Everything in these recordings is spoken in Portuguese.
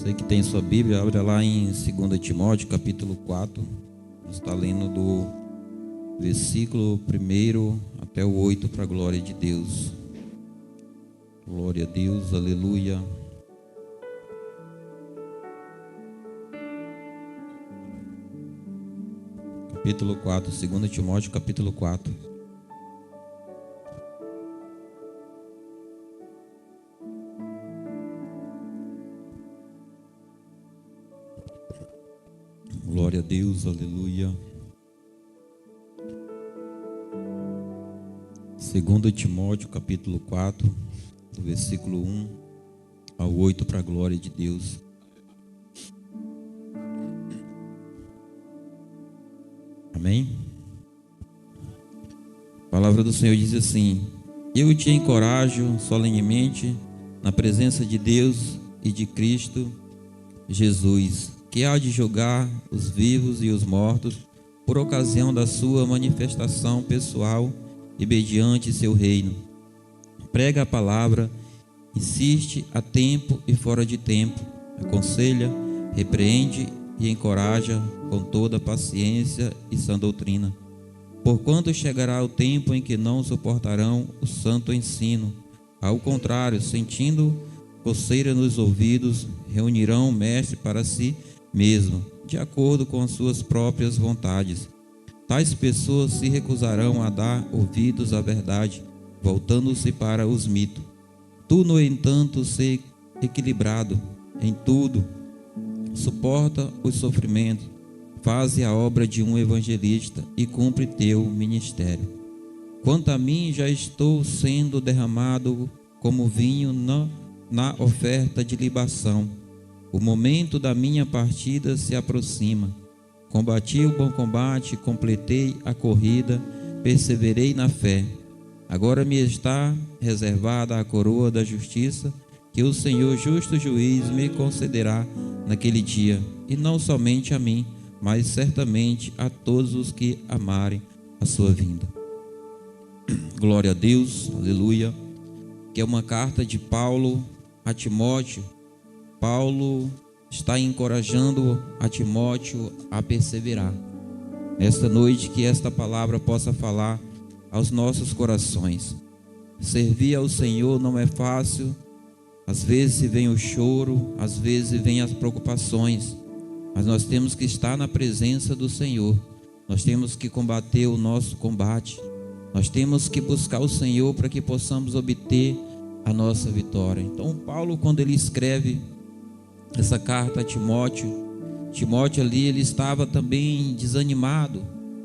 Você que tem sua Bíblia, abre lá em 2 Timóteo, capítulo 4. Está lendo do versículo 1 até o 8 para a glória de Deus. Glória a Deus, aleluia. Capítulo 4, 2 Timóteo, capítulo 4. Glória a Deus, aleluia. 2 Timóteo, capítulo 4, do versículo 1 ao 8 para a glória de Deus. Amém? A palavra do Senhor diz assim: Eu te encorajo solenemente na presença de Deus e de Cristo Jesus, que há de julgar os vivos e os mortos por ocasião da sua manifestação pessoal e mediante seu reino. Prega a palavra, insiste a tempo e fora de tempo, aconselha, repreende e encoraja com toda paciência e sã doutrina. Porquanto chegará o tempo em que não suportarão o santo ensino. Ao contrário, sentindo coceira nos ouvidos, reunirão o mestre para si mesmo, de acordo com as suas próprias vontades. Tais pessoas se recusarão a dar ouvidos à verdade, voltando-se para os mitos. Tu, no entanto, sê equilibrado em tudo, suporta os sofrimentos, faze a obra de um evangelista e cumpre teu ministério. Quanto a mim, já estou sendo derramado como vinho na oferta de libação. O momento da minha partida se aproxima. Combati o bom combate, completei a corrida, perseverei na fé. Agora me está reservada a coroa da justiça, que o Senhor justo juiz me concederá naquele dia, e não somente a mim, mas certamente a todos os que amarem a sua vinda. Glória a Deus, aleluia. Que é uma carta de Paulo a Timóteo. Paulo está encorajando a Timóteo a perseverar. Nesta noite, que esta palavra possa falar aos nossos corações. Servir ao Senhor não é fácil. Às vezes vem o choro, às vezes vem as preocupações, mas nós temos que estar na presença do Senhor. Nós temos que combater o nosso combate. Nós temos que buscar o Senhor para que possamos obter a nossa vitória. Então Paulo, quando ele escreve essa carta a Timóteo ali, ele estava também desanimado,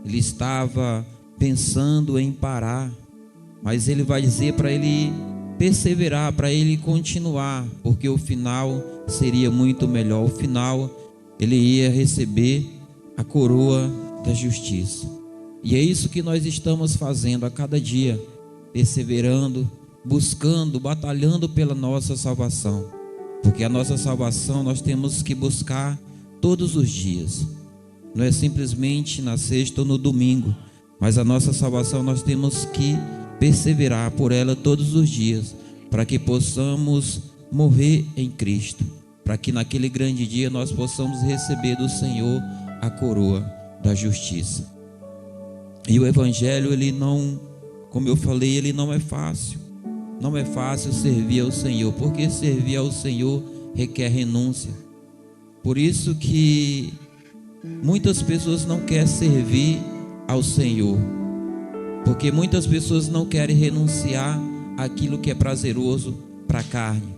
ele estava pensando em parar, mas ele vai dizer para ele perseverar, para ele continuar, porque o final seria muito melhor. O final, ele ia receber a coroa da justiça. E é isso que nós estamos fazendo a cada dia, perseverando, buscando, batalhando pela nossa salvação, porque a nossa salvação nós temos que buscar todos os dias. Não é simplesmente na sexta ou no domingo, mas a nossa salvação nós temos que perseverar por ela todos os dias, para que possamos morrer em Cristo, para que naquele grande dia nós possamos receber do Senhor a coroa da justiça. E o evangelho, ele não, como eu falei, ele não é fácil. Não é fácil servir ao Senhor, porque servir ao Senhor requer renúncia. Por isso que muitas pessoas não querem servir ao Senhor, porque muitas pessoas não querem renunciar àquilo que é prazeroso para a carne.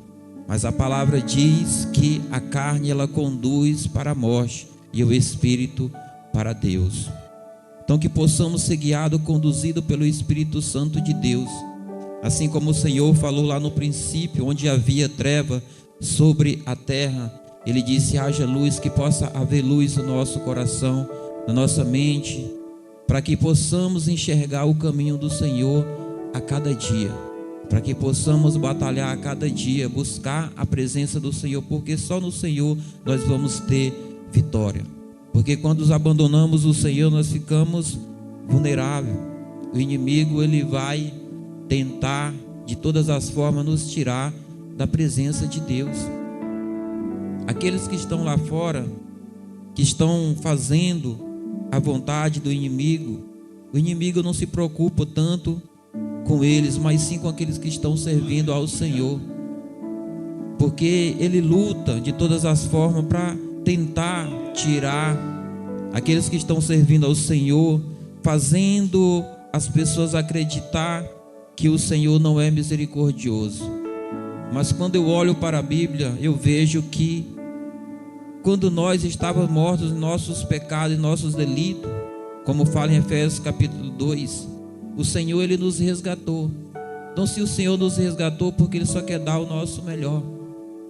Mas a palavra diz que a carne ela conduz para a morte e o espírito para Deus. Então que possamos ser guiados, conduzidos pelo Espírito Santo de Deus. Assim como o Senhor falou lá no princípio, onde havia treva sobre a terra, Ele disse: haja luz, que possa haver luz no nosso coração, na nossa mente, para que possamos enxergar o caminho do Senhor a cada dia, para que possamos batalhar a cada dia, buscar a presença do Senhor, porque só no Senhor nós vamos ter vitória. Porque quando nos abandonamos o Senhor, nós ficamos vulneráveis. O inimigo, ele vai tentar de todas as formas nos tirar da presença de Deus. aqueles que estão lá fora, que estão fazendo a vontade do inimigo, o inimigo não se preocupa tanto com eles, mas sim com aqueles que estão servindo ao Senhor, porque ele luta de todas as formas para tentar tirar aqueles que estão servindo ao Senhor, fazendo as pessoas acreditar que o Senhor não é misericordioso. Mas quando eu olho para a Bíblia, eu vejo que quando nós estávamos mortos em nossos pecados e nossos delitos, como fala em Efésios capítulo 2, o Senhor, Ele nos resgatou. Então, se o Senhor nos resgatou, porque Ele só quer dar o nosso melhor.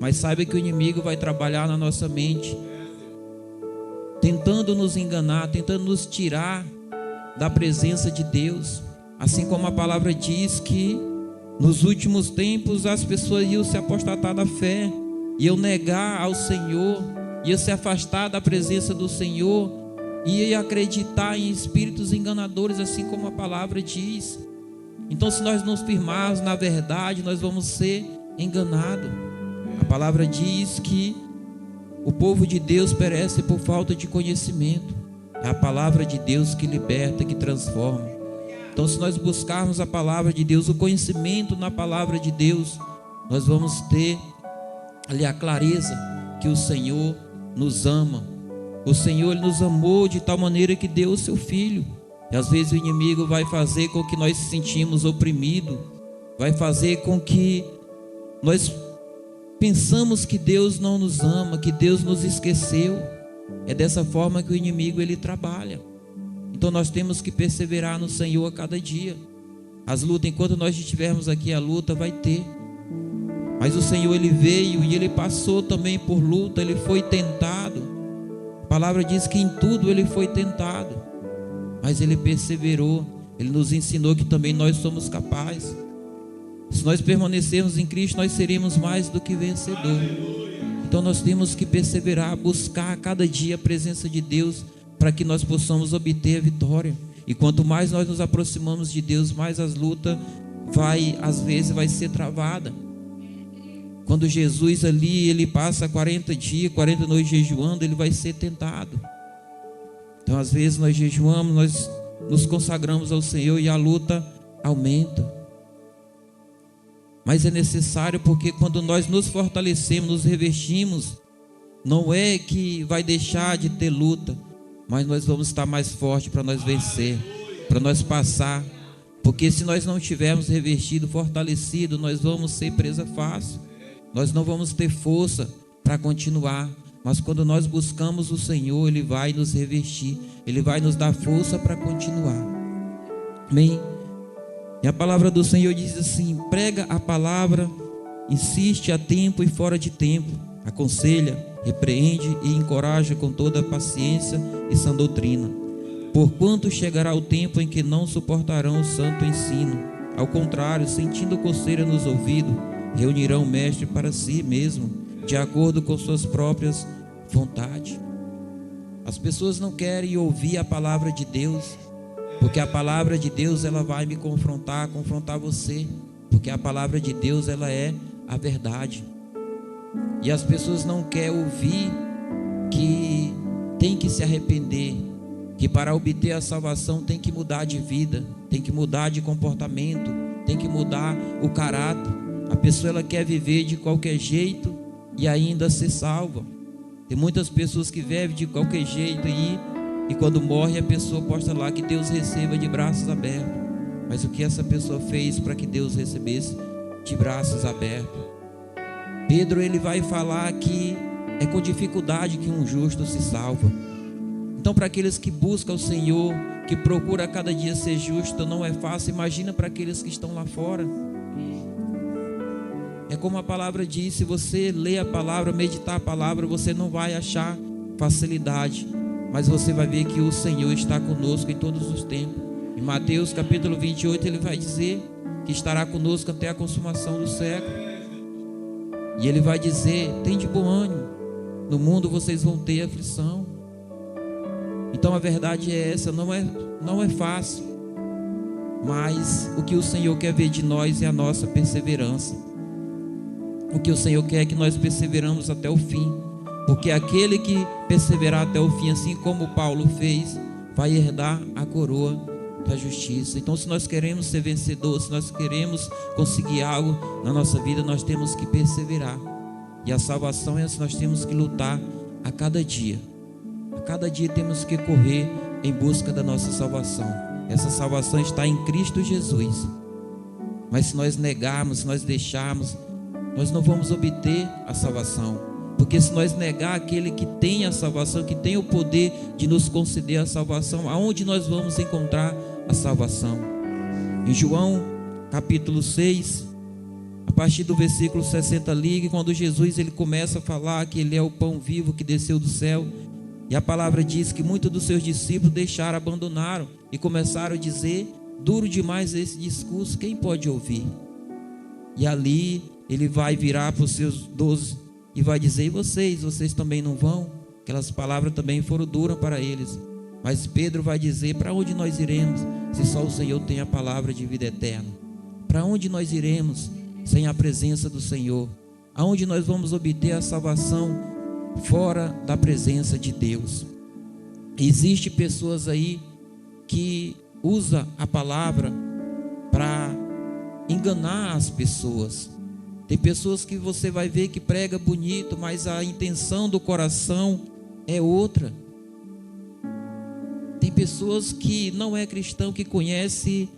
Mas saiba que o inimigo vai trabalhar na nossa mente, tentando nos enganar, tentando nos tirar da presença de Deus. Assim como a palavra diz que nos últimos tempos as pessoas iam se apostatar da fé, iam negar ao Senhor, iam se afastar da presença do Senhor, iam acreditar em espíritos enganadores, assim como a palavra diz. Então, se nós nos firmarmos na verdade, nós vamos ser enganados. A palavra diz que o povo de Deus perece por falta de conhecimento. É a palavra de Deus que liberta, que transforma. Então, se nós buscarmos a palavra de Deus, o conhecimento na palavra de Deus, nós vamos ter ali a clareza que o Senhor nos ama. O Senhor, Ele nos amou de tal maneira que deu o seu Filho. E às vezes o inimigo vai fazer com que nós se sentimos oprimidos, vai fazer com que nós pensamos que Deus não nos ama, que Deus nos esqueceu. É dessa forma que o inimigo ele trabalha. Então nós temos que perseverar no Senhor a cada dia. As lutas, enquanto nós estivermos aqui, a luta vai ter. Mas o Senhor, Ele veio e Ele passou também por luta, Ele foi tentado. A palavra diz que em tudo Ele foi tentado, mas Ele perseverou. Ele nos ensinou que também nós somos capazes. Se nós permanecermos em Cristo, nós seremos mais do que vencedor. Então nós temos que perseverar, buscar a cada dia a presença de Deus, para que nós possamos obter a vitória. E quanto mais nós nos aproximamos de Deus, mais as lutas às vezes vai ser travada. Quando Jesus ali, ele passa 40 dias, 40 noites jejuando, ele vai ser tentado. Então às vezes nós jejuamos, nós nos consagramos ao Senhor e a luta aumenta. Mas é necessário, porque quando nós nos fortalecemos, nos revestimos, não é que vai deixar de ter luta, mas nós vamos estar mais fortes para nós vencer, para nós passar. Porque se nós não estivermos revestidos, fortalecidos, nós vamos ser presa fácil. Nós não vamos ter força para continuar. Mas quando nós buscamos o Senhor, Ele vai nos revestir, Ele vai nos dar força para continuar. Amém? E a palavra do Senhor diz assim: prega a palavra, insiste a tempo e fora de tempo, aconselha, repreende e encoraja com toda a paciência e sã doutrina. Porquanto chegará o tempo em que não suportarão o santo ensino. Ao contrário, sentindo coceira nos ouvidos, reunirão o mestre para si mesmo, de acordo com suas próprias vontades. As pessoas não querem ouvir a palavra de Deus, porque a palavra de Deus ela vai me confrontar você, porque a palavra de Deus ela é a verdade. E as pessoas não querem ouvir que tem que se arrepender, que para obter a salvação tem que mudar de vida, tem que mudar de comportamento, tem que mudar o caráter. A pessoa ela quer viver de qualquer jeito e ainda ser salva. Tem muitas pessoas que vivem de qualquer jeito e quando morre a pessoa posta lá que Deus receba de braços abertos. Mas o que essa pessoa fez para que Deus recebesse de braços abertos? Pedro ele vai falar que é com dificuldade que um justo se salva. Então, para aqueles que buscam o Senhor, que procuram a cada dia ser justo, não é fácil. Imagina para aqueles que estão lá fora. É como a palavra diz: se você ler a palavra, meditar a palavra, você não vai achar facilidade, mas você vai ver que o Senhor está conosco em todos os tempos. Em Mateus capítulo 28 ele vai dizer que estará conosco até a consumação do século. E ele vai dizer: tem de bom ânimo, no mundo vocês vão ter aflição. Então a verdade é essa, não é fácil, mas o que o Senhor quer ver de nós é a nossa perseverança. O que o Senhor quer é que nós perseveramos até o fim. porque aquele que perseverar até o fim, assim como Paulo fez, vai herdar a coroa da justiça. Então, se nós queremos ser vencedores, se nós queremos conseguir algo na nossa vida, nós temos que perseverar. E a salvação é assim, nós temos que lutar a cada dia. A cada dia temos que correr em busca da nossa salvação. Essa salvação está em Cristo Jesus. Mas se nós negarmos, se nós deixarmos, nós não vamos obter a salvação. Porque se nós negar aquele que tem a salvação, que tem o poder de nos conceder a salvação, aonde nós vamos encontrar a salvação? Em João capítulo 6, a partir do versículo 60 ali, quando Jesus ele começa a falar que ele é o pão vivo que desceu do céu, e a palavra diz que muitos dos seus discípulos deixaram, abandonaram e começaram a dizer: duro demais esse discurso, quem pode ouvir? E ali ele vai virar para os seus 12 e vai dizer: e vocês também não vão? Aquelas palavras também foram duras para eles. Mas Pedro vai dizer: para onde nós iremos se só o Senhor tem a palavra de vida eterna? Para onde nós iremos sem a presença do Senhor? Aonde nós vamos obter a salvação fora da presença de Deus? Existem pessoas aí que usam a palavra para enganar as pessoas. Tem pessoas que você vai ver que prega bonito, mas a intenção do coração é outra. Tem pessoas que não é cristão, que conhece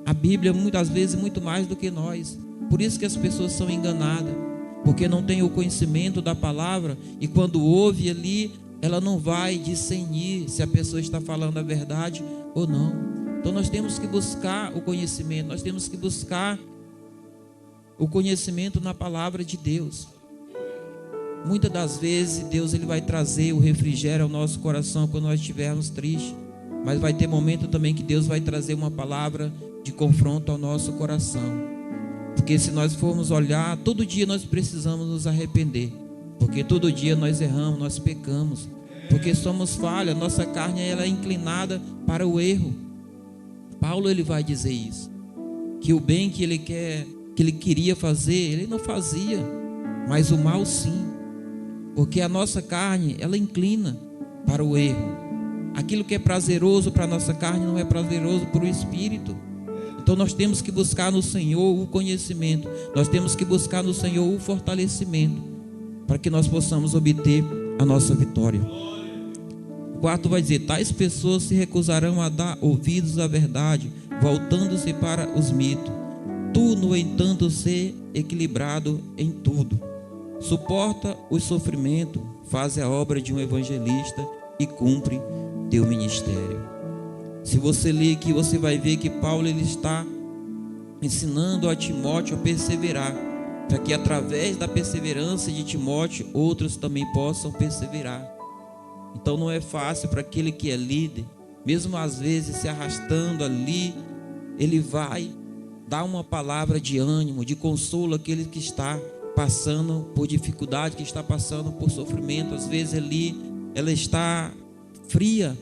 a Bíblia muitas vezes muito mais do que nós. Por isso que as pessoas são enganadas, porque não tem o conhecimento da palavra, e quando ouve ali, ela não vai discernir se a pessoa está falando a verdade ou não. Então nós temos que buscar o conhecimento, nós temos que buscar o conhecimento na palavra de Deus. Muitas das vezes Deus ele vai trazer o refrigério ao nosso coração quando nós estivermos tristes, mas vai ter momento também que Deus vai trazer uma palavra de confronto ao nosso coração. Porque se nós formos olhar, todo dia nós precisamos nos arrepender, porque todo dia nós erramos, nós pecamos, porque somos falhas, nossa carne ela é inclinada para o erro. Paulo ele vai dizer isso, que o bem que ele queria fazer, ele não fazia, mas o mal sim, porque a nossa carne ela inclina para o erro. Aquilo que é prazeroso para a nossa carne não é prazeroso para o espírito. Então nós temos que buscar no Senhor o conhecimento, nós temos que buscar no Senhor o fortalecimento, para que nós possamos obter a nossa vitória. O quarto vai dizer: tais pessoas se recusarão a dar ouvidos à verdade, voltando-se para os mitos. Tu, no entanto, ser equilibrado em tudo, suporta o sofrimento, faz a obra de um evangelista e cumpre teu ministério. Se você ler aqui, você vai ver que Paulo ele está ensinando a Timóteo a perseverar, para que através da perseverança de Timóteo outros também possam perseverar. Então não é fácil para aquele que é líder, mesmo às vezes se arrastando ali, ele vai dar uma palavra de ânimo, de consolo àquele que está passando por dificuldade, que está passando por sofrimento. Às vezes ali ela está fria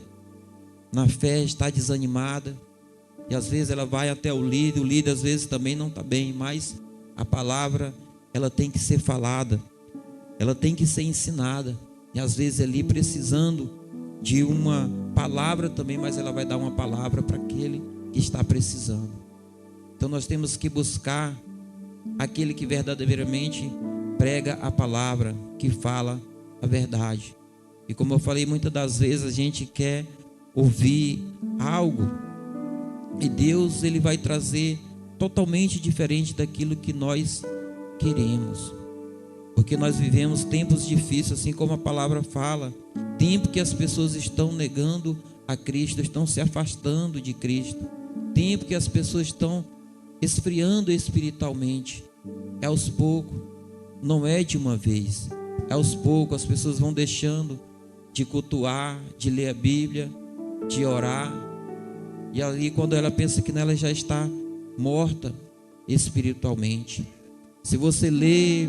na fé, está desanimada, e às vezes ela vai até o líder às vezes também não está bem, mas a palavra ela tem que ser falada, ela tem que ser ensinada, e às vezes ali precisando de uma palavra também, mas ela vai dar uma palavra para aquele que está precisando. Então nós temos que buscar aquele que verdadeiramente prega a palavra, que fala a verdade. E como eu falei, muitas das vezes a gente quer ouvir algo e Deus ele vai trazer totalmente diferente daquilo que nós queremos, porque nós vivemos tempos difíceis, assim como a palavra fala, tempo que as pessoas estão negando a Cristo, estão se afastando de Cristo, tempo que as pessoas estão esfriando espiritualmente. É aos poucos, não é de uma vez, é aos poucos. As pessoas vão deixando de cultuar, de ler a Bíblia, de orar, e ali quando ela pensa que nela já está morta espiritualmente. Se você ler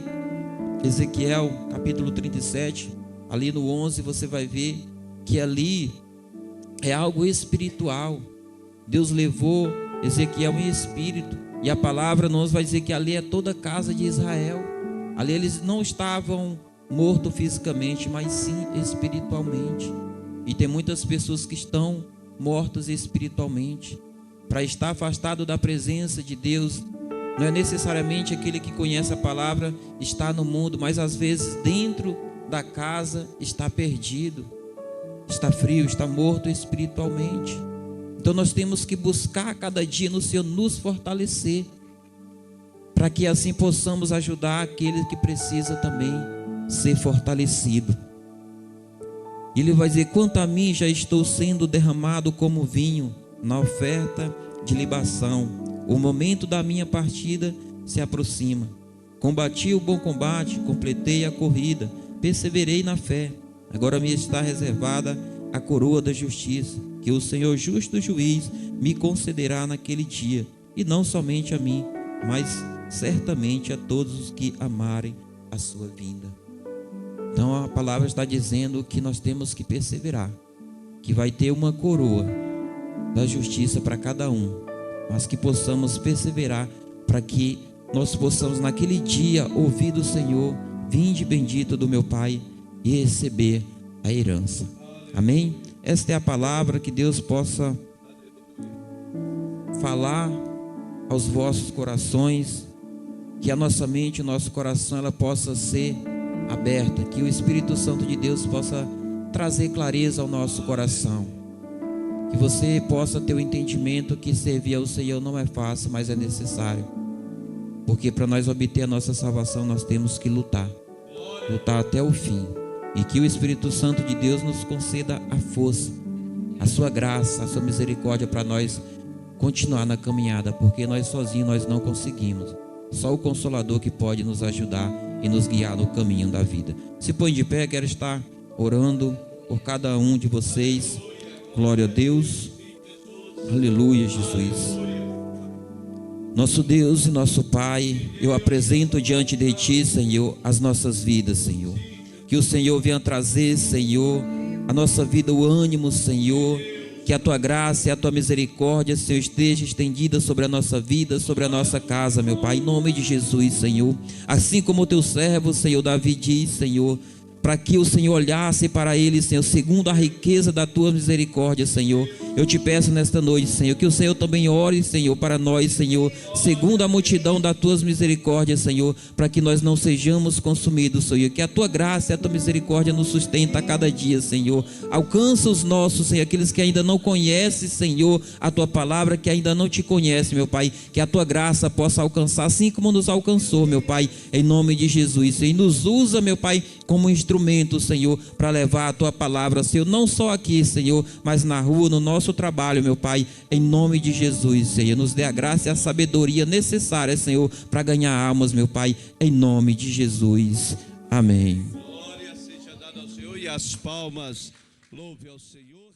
Ezequiel capítulo 37, ali no 11, você vai ver que ali é algo espiritual. Deus levou Ezequiel em espírito, e a palavra nos vai dizer que ali é toda a casa de Israel. Ali eles não estavam morto fisicamente, mas sim espiritualmente. E tem muitas pessoas que estão mortas espiritualmente. Para estar afastado da presença de Deus, não é necessariamente aquele que conhece a palavra está no mundo, mas às vezes dentro da casa está perdido, está frio, está morto espiritualmente. Então nós temos que buscar cada dia no Senhor nos fortalecer, para que assim possamos ajudar aquele que precisa também ser fortalecido. E ele vai dizer: quanto a mim, já estou sendo derramado como vinho na oferta de libação. O momento da minha partida se aproxima. Combati o bom combate, completei a corrida, perseverei na fé. Agora me está reservada a coroa da justiça, que o Senhor justo juiz me concederá naquele dia, e não somente a mim, mas certamente a todos os que amarem a sua vinda. Então a palavra está dizendo que nós temos que perseverar, que vai ter uma coroa da justiça para cada um, mas que possamos perseverar para que nós possamos naquele dia ouvir do Senhor: vinde bendito do meu Pai, e receber a herança. Amém? Esta é a palavra. Que Deus possa falar aos vossos corações, que a nossa mente, o nosso coração, ela possa ser aberta, que o Espírito Santo de Deus possa trazer clareza ao nosso coração, que você possa ter o entendimento que servir ao Senhor não é fácil, mas é necessário, porque para nós obter a nossa salvação nós temos que lutar até o fim, e que o Espírito Santo de Deus nos conceda a força, a sua graça, a sua misericórdia para nós continuar na caminhada, porque nós sozinhos nós não conseguimos. Só o Consolador que pode nos ajudar e nos guiar no caminho da vida. Se põe de pé, quero estar orando por cada um de vocês. Glória a Deus. Aleluia, Jesus. Nosso Deus e nosso Pai, eu apresento diante de Ti, Senhor, as nossas vidas, Senhor. Que o Senhor venha trazer, Senhor, a nossa vida, o ânimo, Senhor. Que a Tua graça e a Tua misericórdia, Senhor, esteja estendida sobre a nossa vida, sobre a nossa casa, meu Pai, em nome de Jesus, Senhor. Assim como o Teu servo, Senhor, Davi diz, Senhor, para que o Senhor olhasse para ele, Senhor, segundo a riqueza da Tua misericórdia, Senhor. Eu te peço nesta noite, Senhor, que o Senhor também ore, Senhor, para nós, Senhor, segundo a multidão das Tuas misericórdias, Senhor, para que nós não sejamos consumidos, Senhor. Que a Tua graça e a Tua misericórdia nos sustenta a cada dia, Senhor. Alcança os nossos, Senhor, aqueles que ainda não conhecem, Senhor, a Tua palavra, que ainda não Te conhecem, meu Pai. Que a Tua graça possa alcançar, assim como nos alcançou, meu Pai, em nome de Jesus, Senhor. E nos usa, meu Pai, como instrumento, Senhor, para levar a Tua palavra, Senhor, não só aqui, Senhor, mas na rua, no nosso trabalho, meu Pai, em nome de Jesus, Senhor. Nos dê a graça e a sabedoria necessária, Senhor, para ganhar almas, meu Pai, em nome de Jesus. Amém. Glória seja dada ao Senhor e as palmas louve ao Senhor.